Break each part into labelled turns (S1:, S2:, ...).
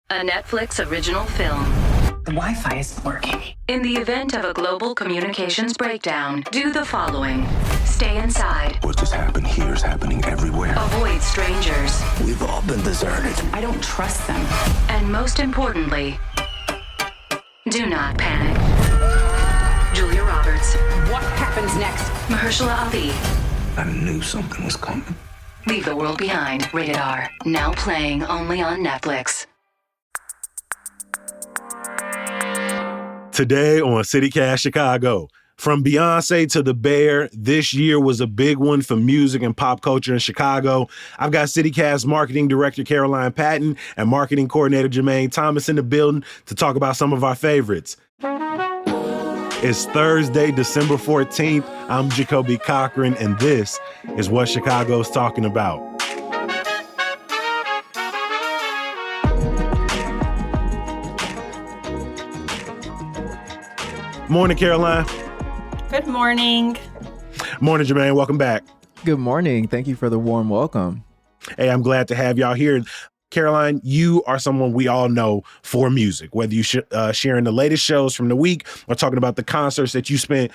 S1: A Netflix original film.
S2: The Wi-Fi isn't working.
S1: In the event of a global communications breakdown, do the following. Stay inside.
S3: What just happened here is happening everywhere.
S1: Avoid strangers.
S3: We've all been deserted.
S2: I don't trust them.
S1: And most importantly, do not panic. Julia Roberts.
S2: What happens next?
S1: Mahershala Ali.
S3: I knew something was coming.
S1: Leave the World Behind. Rated R. Now playing only on Netflix.
S4: Today on CityCast Chicago, from Beyonce to The Bear, this year was a big one for music and pop culture in Chicago. I've got CityCast Marketing Director Caroline Patton and Marketing Coordinator Jermaine Thomas in the building to talk about some of our favorites. It's Thursday, December 14th. I'm Jacoby Cochran, and this is what Chicago's talking about. Morning, Caroline.
S5: Good morning.
S4: Morning, Jermaine. Welcome back.
S6: Good morning. Thank you for the warm welcome.
S4: Hey, I'm glad to have y'all here. Caroline, you are someone we all know for music, whether you sharing the latest shows from the week or talking about the concerts that you spent,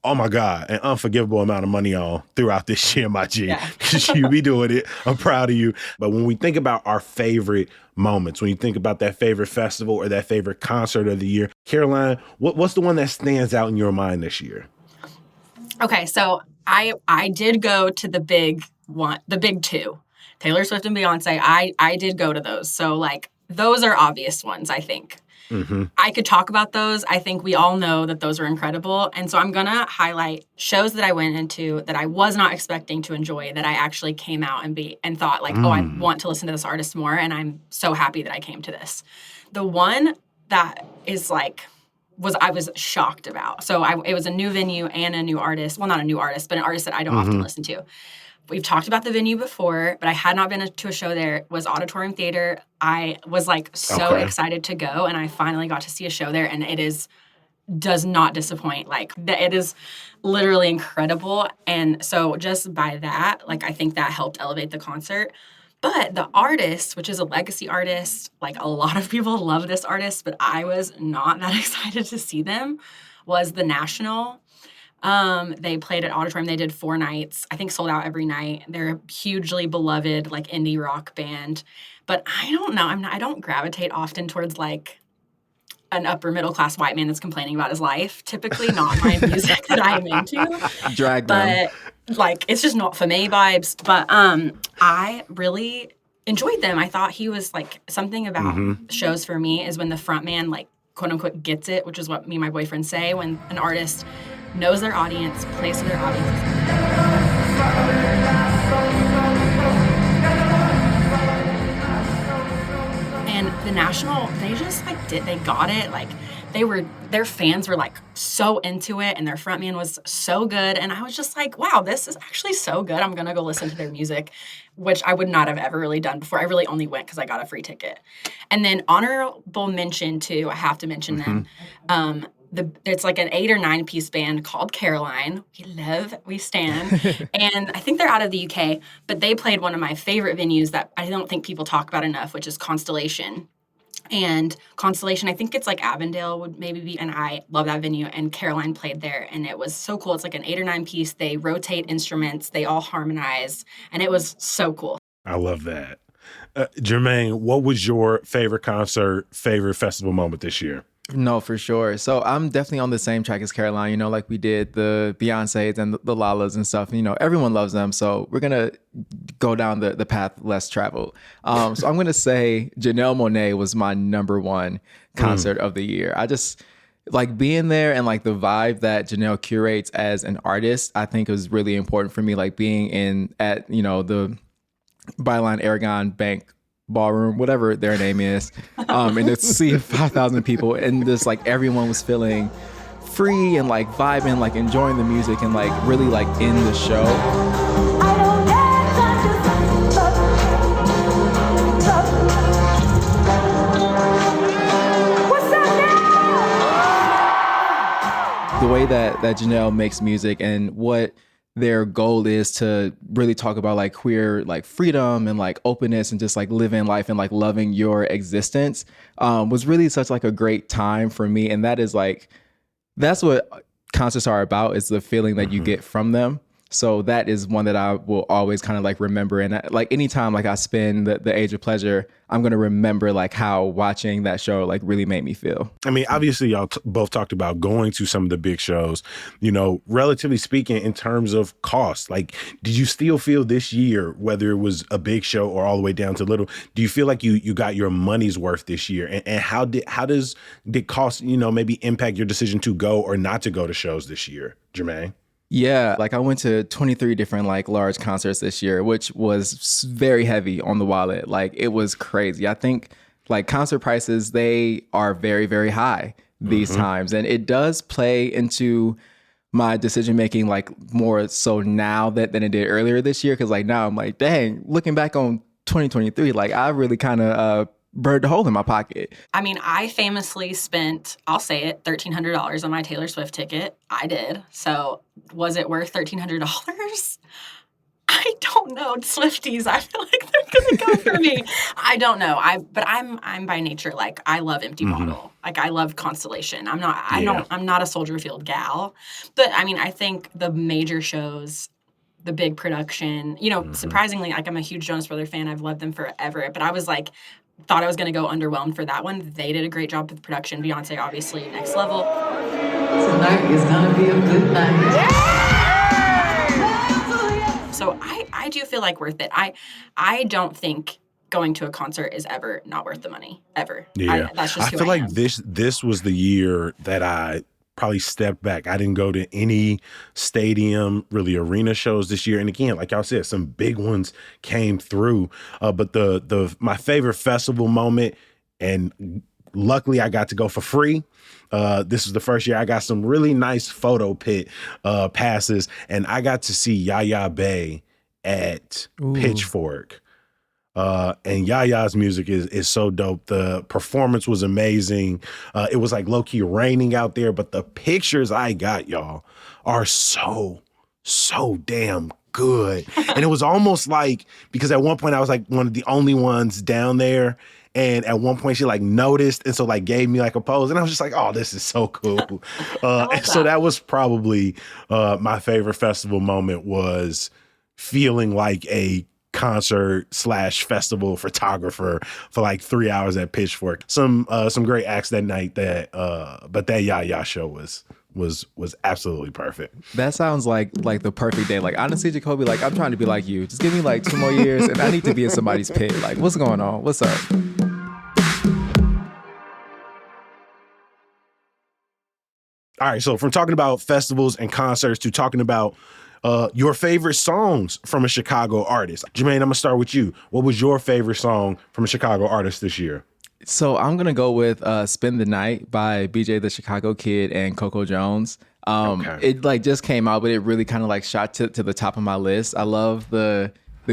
S4: oh my God, an unforgivable amount of money on throughout this year, my G.
S5: Yeah.
S4: You be doing it. I'm proud of you. But when we think about our favorite moments, when you think about that favorite festival or that favorite concert of the year, Caroline, what's the one that stands out in your mind this year?
S5: Okay, so I did go to the big one, the big two, Taylor Swift and Beyonce. I did go to those. So like those are obvious ones, I think. Mm-hmm. I could talk about those. I think we all know that those are incredible. And so I'm going to highlight shows that I went into that I was not expecting to enjoy, that I actually came out and thought like, oh, I want to listen to this artist more. And I'm so happy that I came to this. The one that is like, I was shocked about. So it was a new venue and a new artist. Well, not a new artist, but an artist that I don't often listen to. We've talked about the venue before, but I had not been to a show there. It was Auditorium Theater. I was like so excited to go, and I finally got to see a show there, and does not disappoint. Like it is literally incredible. And so just by that, like I think that helped elevate the concert. But the artist, which is a legacy artist, like a lot of people love this artist, but I was not that excited to see them, was The National. They played at Auditorium. They did 4 nights, I think sold out every night. They're a hugely beloved like indie rock band, but I don't know. I don't gravitate often towards like an upper middle class white man that's complaining about his life. Typically not my music that I'm into.
S6: Drag them.
S5: But like, it's just not for me vibes. But, I really enjoyed them. I thought he was like something about shows for me is when the front man like quote unquote gets it, which is what me and my boyfriend say when an artist knows their audience, plays to their audience. And The National, they just like they got it. Like their fans were like so into it, and their frontman was so good. And I was just like, wow, this is actually so good. I'm gonna go listen to their music, which I would not have ever really done before. I really only went because I got a free ticket. And then honorable mention too, I have to mention them. It's like an 8 or 9 piece band called Caroline. We stand. And I think they're out of the UK, but they played one of my favorite venues that I don't think people talk about enough, which is Constellation. And Constellation, I think it's like Avondale would maybe be, and I love that venue. And Caroline played there, and it was so cool. It's like an 8 or 9 piece. They rotate instruments. They all harmonize, and it was so cool.
S4: I love that. Jermaine, what was your favorite concert, favorite festival moment this year?
S6: No, for sure. So I'm definitely on the same track as Caroline, like we did the Beyoncés and the Lalas and stuff. Everyone loves them. So we're going to go down the path less traveled. So I'm going to say Janelle Monáe was my number one concert of the year. I just like being there, and like the vibe that Janelle curates as an artist, I think was really important for me. Like being at the Byline Aragon Bank Ballroom, whatever their name is, and to see 5,000 people, and just like everyone was feeling free and like vibing, like enjoying the music and like really like in the show. The way that Janelle makes music and what their goal is to really talk about like queer like freedom and like openness and just like living life and like loving your existence, was really such like a great time for me. And that is like, that's what concerts are about, is the feeling that you get from them. So that is one that I will always kind of like remember. And like anytime like I spend the age of pleasure, I'm going to remember like how watching that show like really made me feel.
S4: I mean, obviously y'all both talked about going to some of the big shows, you know, relatively speaking in terms of cost. Like, did you still feel this year, whether it was a big show or all the way down to little, do you feel like you got your money's worth this year? And how does cost, you know, maybe impact your decision to go or not to go to shows this year, Jermaine?
S6: Yeah, like I went to 23 different like large concerts this year, which was very heavy on the wallet. Like it was crazy. I think like concert prices, they are very, very high these times. And it does play into my decision making like more so now than it did earlier this year. Cause like now I'm like, dang, looking back on 2023, like I really kind of burned a hole in my pocket.
S5: I mean, I famously spent, I'll say it, $1,300 on my Taylor Swift ticket. I did. So was it worth $1,300? I don't know. Swifties, I feel like they're gonna go for me. I don't know. But I'm by nature like I love Empty Bottle. Like I love Constellation. I'm not a Soldier Field gal. But I mean, I think the major shows, the big production, you know, surprisingly, like I'm a huge Jonas Brothers fan. I've loved them forever. But I was like, thought I was going to go underwhelmed for that one. They did a great job with production. Beyonce, obviously, next level.
S7: Tonight is going to be a good night.
S5: Yeah! So I do feel like worth it. I don't think going to a concert is ever not worth the money, ever.
S4: Yeah.
S5: That's just who
S4: I feel like
S5: am.
S4: this was the year that I probably stepped back. I didn't go to any stadium, really arena shows this year. And again, like y'all said, some big ones came through. But my favorite festival moment, and luckily I got to go for free. This was the first year I got some really nice photo pit passes, and I got to see Yaya Bey at Pitchfork. And Yaya's music is so dope. The performance was amazing. It was like low-key raining out there, but the pictures I got, y'all, are so damn good. And it was almost like, because at one point I was like one of the only ones down there, and at one point she like noticed and so like gave me like a pose, and I was just like, oh, this is so cool. And so that was probably my favorite festival moment, was feeling like a concert/festival photographer for like 3 hours at Pitchfork. Some great acts that night, but that Yaya show was absolutely perfect.
S6: That sounds like the perfect day. Like honestly, Jacoby, like I'm trying to be like you. Just give me like 2 more years and I need to be in somebody's pit. Like what's going on? What's up?
S4: All right, so from talking about festivals and concerts to talking about your favorite songs from a Chicago artist. Jermaine, I'm gonna start with you. What was your favorite song from a Chicago artist this year?
S6: So I'm gonna go with "Spend the Night" by BJ the Chicago Kid and Coco Jones. It like just came out, but it really kind of like shot to the top of my list. I love the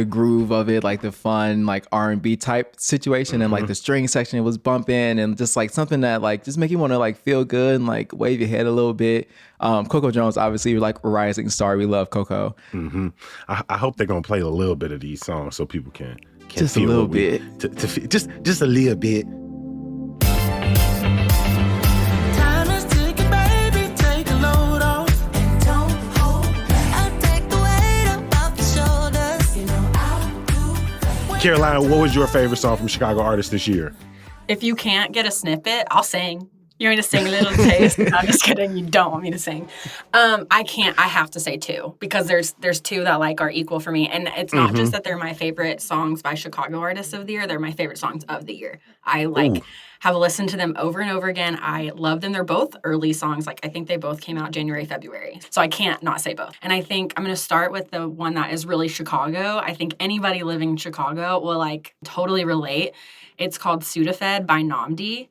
S6: groove of it, like the fun like R&B type situation, and like the string section, it was bumping, and just like something that like just make you want to like feel good and like wave your head a little bit. Coco Jones, obviously, like a rising star. We love Coco.
S4: I hope they're gonna play a little bit of these songs so people can
S6: just a little bit,
S4: just a little bit. Caroline, what was your favorite song from Chicago artists this year?
S5: If you can't get a snippet, I'll sing. You want me to sing a little taste? No, I'm just kidding. You don't want me to sing. I can't. I have to say two, because there's two that like are equal for me. And it's not just that they're my favorite songs by Chicago artists of the year. They're my favorite songs of the year. I have listened to them over and over again. I love them. They're both early songs. Like I think they both came out January, February. So I can't not say both. And I think I'm going to start with the one that is really Chicago. I think anybody living in Chicago will like totally relate. It's called Sudafed by Namdi.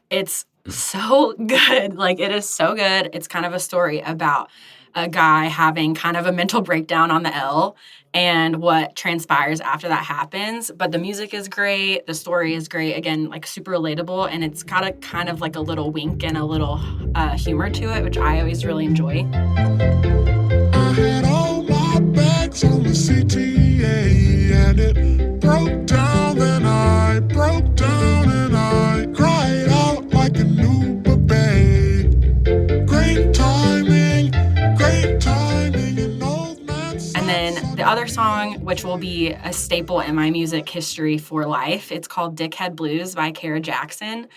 S5: It's so good. Like it is so good. It's kind of a story about a guy having kind of a mental breakdown on the L and what transpires after that happens. But the music is great. The story is great. Again, like super relatable. And it's got a kind of like a little wink and a little humor to it, which I always really enjoy.
S8: I had all my tracks on the CTA, and it broke down, then I broke down and I cried out like a new baby. Great timing, an old man.
S5: And then the other song, which will be a staple in my music history for life, it's called Dickhead Blues by Kara Jackson.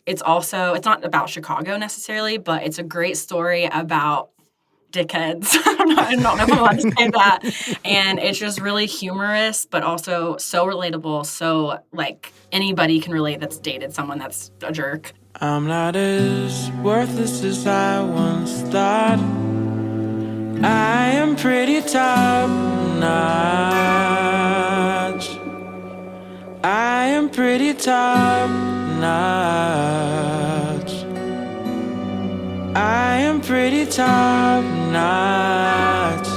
S5: It's not about Chicago necessarily, but it's a great story about dickheads. I don't know if I'm allowed to say that. And it's just really humorous, but also so relatable. So, like, anybody can relate that's dated someone that's a jerk.
S9: I'm not as worthless as I once thought. I am pretty top notch. I am pretty top notch. I am pretty top notch.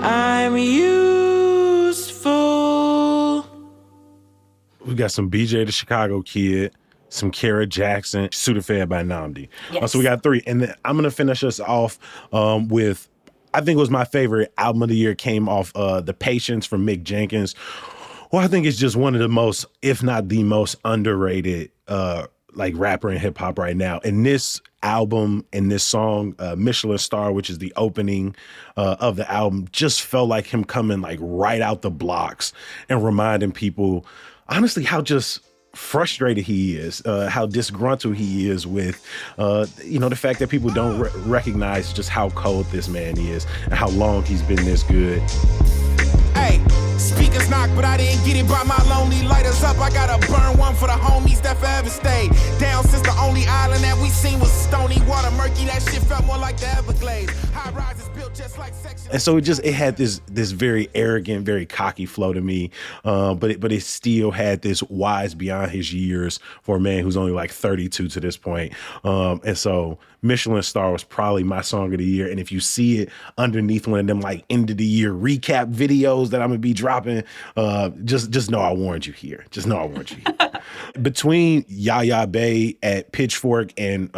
S9: I'm useful.
S4: We got some BJ the Chicago Kid, some Kara Jackson, Sudafed by Namdi.
S5: Yes.
S4: So we got 3. And then I'm going to finish us off with, I think it was my favorite album of the year, came off The Patience from Mick Jenkins. Well, I think it's just one of the most, if not the most underrated like rapper in hip hop right now. And this album and this song, Michelin Star, which is the opening of the album, just felt like him coming like right out the blocks and reminding people, honestly, how just frustrated he is, how disgruntled he is with, the fact that people don't recognize just how cold this man is and how long he's been this good.
S10: Hey, speakers knock, but I didn't get it by my lonely lighters up. I gotta burn one for the homies that forever stayed down since the only island that we seen was stony water, murky. That shit felt more like the Everglades. High rises built just like sections.
S4: And so it had this very arrogant, very cocky flow to me, but it still had this wise beyond his years for a man who's only like 32 to this point. And so Michelin Star was probably my song of the year. And if you see it underneath one of them like end of the year recap videos that I'm gonna be dropping, just know I warned you here. Just know I warned you here. Between Yaya Bey at Pitchfork and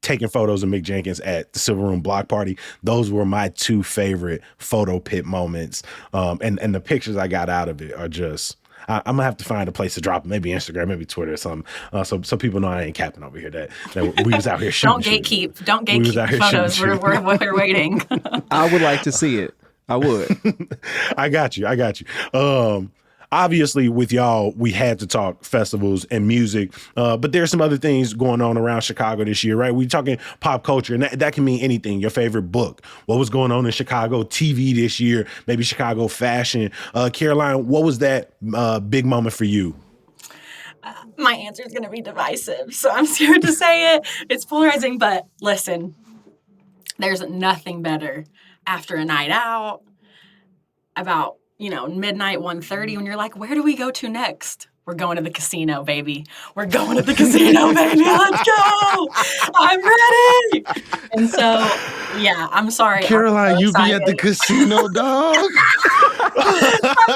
S4: taking photos of Mick Jenkins at the Silver Room Block Party, those were my 2 favorite photo pit moments. And the pictures I got out of it are just, I'm gonna have to find a place to drop them, maybe Instagram, maybe Twitter or something, so people know I ain't capping over here. That we was out here shooting.
S5: Don't gatekeep photos. We're waiting.
S6: I would like to see it. I would.
S4: I got you. Obviously, with y'all, we had to talk festivals and music, but there's some other things going on around Chicago this year, right? We're talking pop culture, and that can mean anything. Your favorite book, what was going on in Chicago TV this year, maybe Chicago fashion. Caroline, what was that big moment for you?
S5: My answer is going to be divisive, so I'm scared to say it. It's polarizing, but listen, there's nothing better after a night out about midnight, 1:30, when you're like, where do we go to next? We're going to the casino, baby. We're going to the casino, baby. Let's go. I'm ready. And so, yeah, I'm sorry.
S4: Caroline, you be at the casino, dog?
S5: I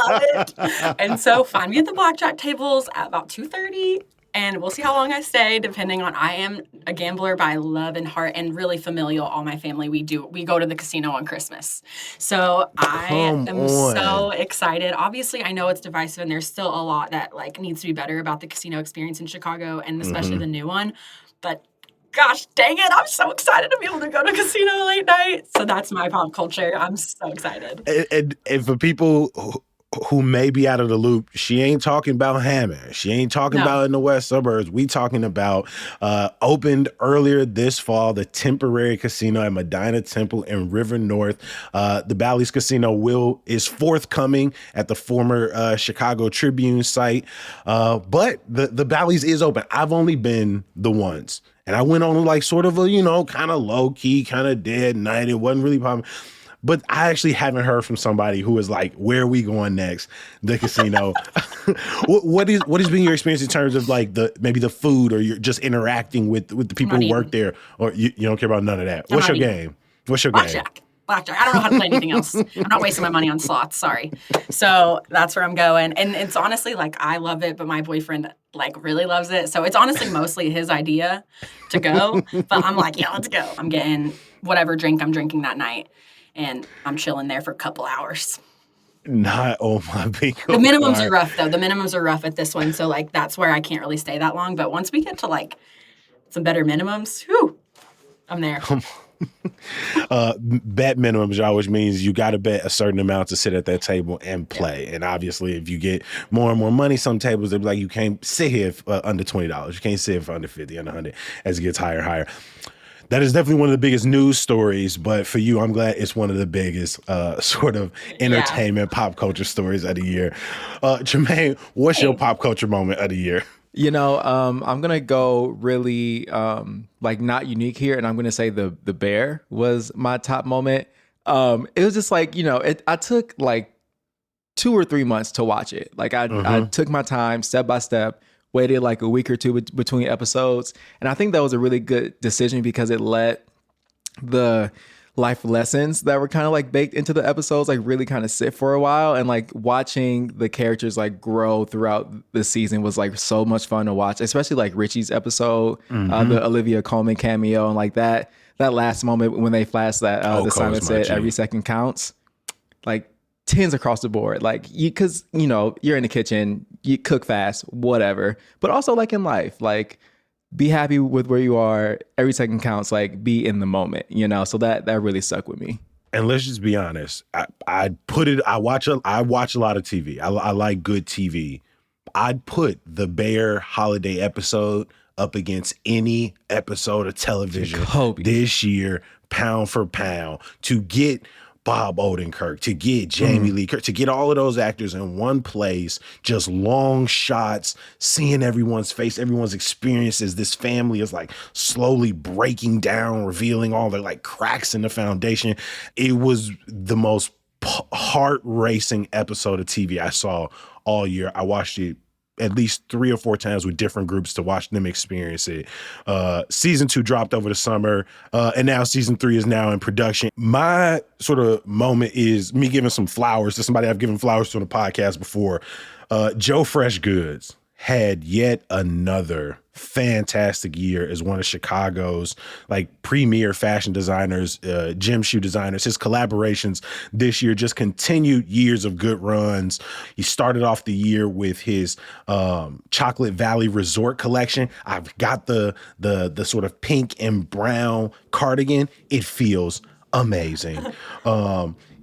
S5: love it. And so find me at the blackjack tables at about 2:30. And we'll see how long I stay, depending on, I am a gambler by love and heart and really familial. All my family, we go to the casino on Christmas. So I am so excited. Obviously, I know it's divisive and there's still a lot that needs to be better about the casino experience in Chicago and especially the new one. But gosh dang it, I'm so excited to be able to go to casino late night. So that's my pop culture. I'm so excited.
S4: And for people who may be out of the loop, she ain't talking about Hammond. She ain't talking about in the west suburbs. We talking about opened earlier this fall, the temporary casino at Medina Temple in River North. The Bally's Casino is forthcoming at the former Chicago Tribune site. But the Bally's is open. I've only been the once. And I went on sort of a, kind of low key, kind of dead night. It wasn't really popping. But I actually haven't heard from somebody who is like, where are we going next? The casino. What has been your experience in terms of maybe the food, or you're just interacting with the people who work there, or you don't care about none of that? What's your game?
S5: blackjack. I don't know how to play anything else. I'm not wasting my money on slots. Sorry. So that's where I'm going. And it's honestly like, I love it, but my boyfriend like really loves it. So it's honestly mostly his idea to go. But I'm like, yeah, let's go. I'm getting whatever drink I'm drinking that night. And I'm chilling there for a couple hours.
S4: Not on my bingo
S5: The minimums
S4: card.
S5: are rough, though. The minimums are rough at this one. So, like, that's where I can't really stay that long. But once we get to, like, some better minimums, whew, I'm there.
S4: Bet minimums always means you got to bet a certain amount to sit at that table and play. And obviously, if you get more and more money, some tables, they're like, you can't sit here for under $20. You can't sit here for under 50, under 100 as it gets higher and higher. That is definitely one of the biggest news stories, but for you, I'm glad it's one of the biggest sort of entertainment pop culture stories of the year. Jermaine, what's your pop culture moment of the year?
S6: You know, I'm gonna go really like not unique here, and I'm gonna say the bear was my top moment. It was just like, you know, I took like 2 or 3 months to watch it. Like I took my time step by step. Waited like a week or two between episodes. And I think that was a really good decision because it let the life lessons that were kind of like baked into the episodes like really kind of sit for a while. And like watching the characters like grow throughout the season was like so much fun to watch, especially like Richie's episode, the Olivia Colman cameo, and like that last moment when they flashed that the Simon said every second counts. Like tens across the board, like because you know you're in the kitchen, you cook fast, whatever, but also like in life, like be happy with where you are, every second counts, like be in the moment, you know. So that really stuck with me.
S4: And let's just be honest, I watch a lot of TV. I like good TV. I'd put the Bear holiday episode up against any episode of television
S6: Jacoby.
S4: This year, pound for pound, to get Bob Odenkirk, to get Jamie Lee Curtis, to get all of those actors in one place, just long shots, seeing everyone's face, everyone's experiences. This family is like slowly breaking down, revealing all the like cracks in the foundation. It was the most heart-racing episode of TV I saw all year. I watched it at least 3 or 4 times with different groups to watch them experience it. Season 2 dropped over the summer, and now season 3 is now in production. My sort of moment is me giving some flowers to somebody I've given flowers to on the podcast before. Joe Fresh Goods had yet another fantastic year as one of Chicago's like premier fashion designers, gym shoe designers. His collaborations this year just continued years of good runs. He started off the year with his Chocolate Valley Resort collection. I've got the sort of pink and brown cardigan. It feels amazing.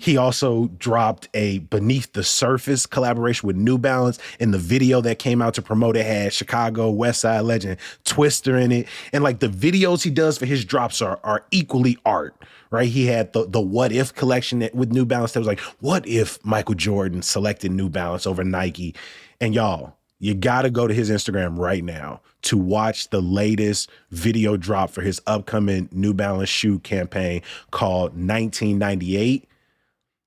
S4: He also dropped a Beneath the Surface collaboration with New Balance, and the video that came out to promote it had Chicago West Side legend Twister in it. And like the videos he does for his drops are equally art, right? He had the What If collection with New Balance that was like, what if Michael Jordan selected New Balance over Nike? And y'all, you got to go to his Instagram right now to watch the latest video drop for his upcoming New Balance shoe campaign called 1998.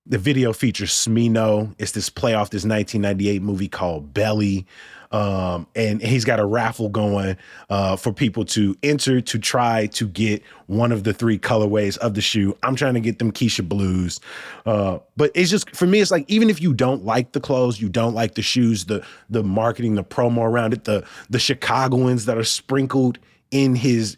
S4: The video features Smino. It's this play off this 1998 movie called Belly. And he's got a raffle going for people to enter to try to get one of the 3 colorways of the shoe. I'm trying to get them Keisha Blues. But it's just, for me, it's like, even if you don't like the clothes, you don't like the shoes, the marketing, the promo around it, the Chicagoans that are sprinkled in his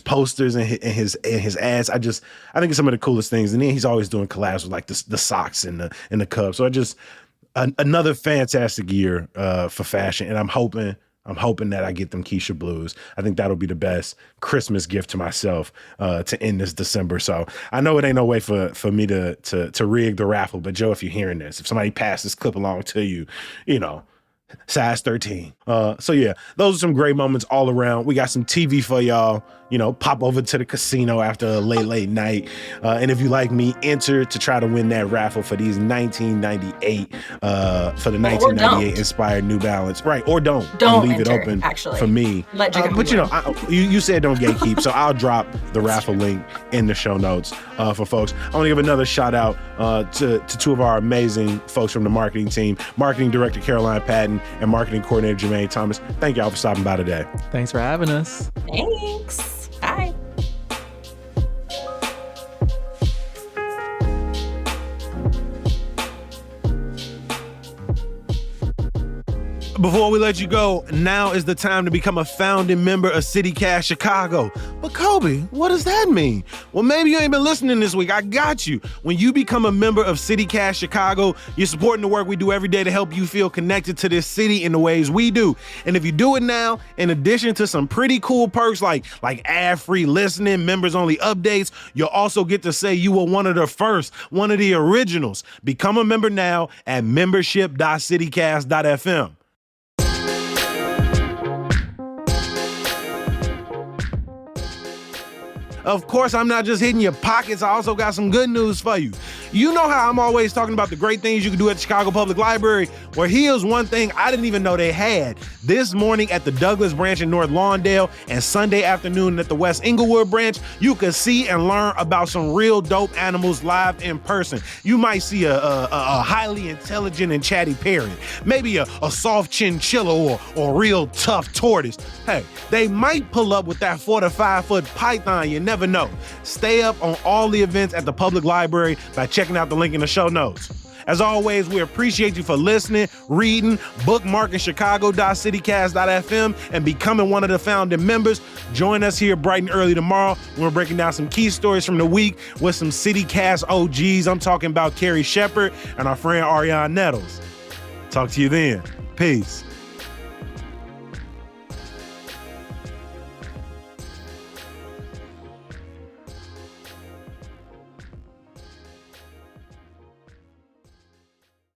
S4: posters and his ads. I think it's some of the coolest things. And then he's always doing collabs with like the socks and the Cubs. So another fantastic year for fashion. And I'm hoping that I get them Keisha Blues. I think that'll be the best Christmas gift to myself to end this December. So I know it ain't no way for me to rig the raffle, but Joe, if you're hearing this, if somebody passed this clip along to you, you know, size 13. So yeah, those are some great moments all around. We got some TV for y'all. You know, pop over to the casino after a late night. And if you like me, enter to try to win that raffle for these 1998 for the 1998 inspired New Balance. Right, or don't leave
S5: enter,
S4: it open
S5: actually.
S4: for me. But you know, you said don't gatekeep, so I'll drop the raffle link in the show notes for folks. I want to give another shout out to 2 of our amazing folks from the marketing team, marketing director Caroline Patton and marketing coordinator Jermaine Thomas. Thank y'all for stopping by today.
S6: Thanks for having us.
S5: Thanks. Bye.
S4: Before we let you go, now is the time to become a founding member of CityCast Chicago. But Kobe, what does that mean? Well, maybe you ain't been listening this week. I got you. When you become a member of CityCast Chicago, you're supporting the work we do every day to help you feel connected to this city in the ways we do. And if you do it now, in addition to some pretty cool perks like ad-free listening, members-only updates, you'll also get to say you were one of the first, one of the originals. Become a member now at membership.citycast.fm. Of course, I'm not just hitting your pockets. I also got some good news for you. You know how I'm always talking about the great things you can do at the Chicago Public Library? Well, here's one thing I didn't even know they had. This morning at the Douglas branch in North Lawndale and Sunday afternoon at the West Inglewood branch, you can see and learn about some real dope animals live in person. You might see a highly intelligent and chatty parrot, maybe a soft chinchilla or a real tough tortoise. Hey, they might pull up with that 4 to 5 foot python. You never know. Stay up on all the events at the public library by checking out the link in the show notes. As always, we appreciate you for listening, reading, bookmarking chicago.citycast.fm, and becoming one of the founding members. Join us here bright and early tomorrow when we're breaking down some key stories from the week with some CityCast OGs. I'm talking about Carrie Shepard and our friend Ariane Nettles. Talk to you then. Peace.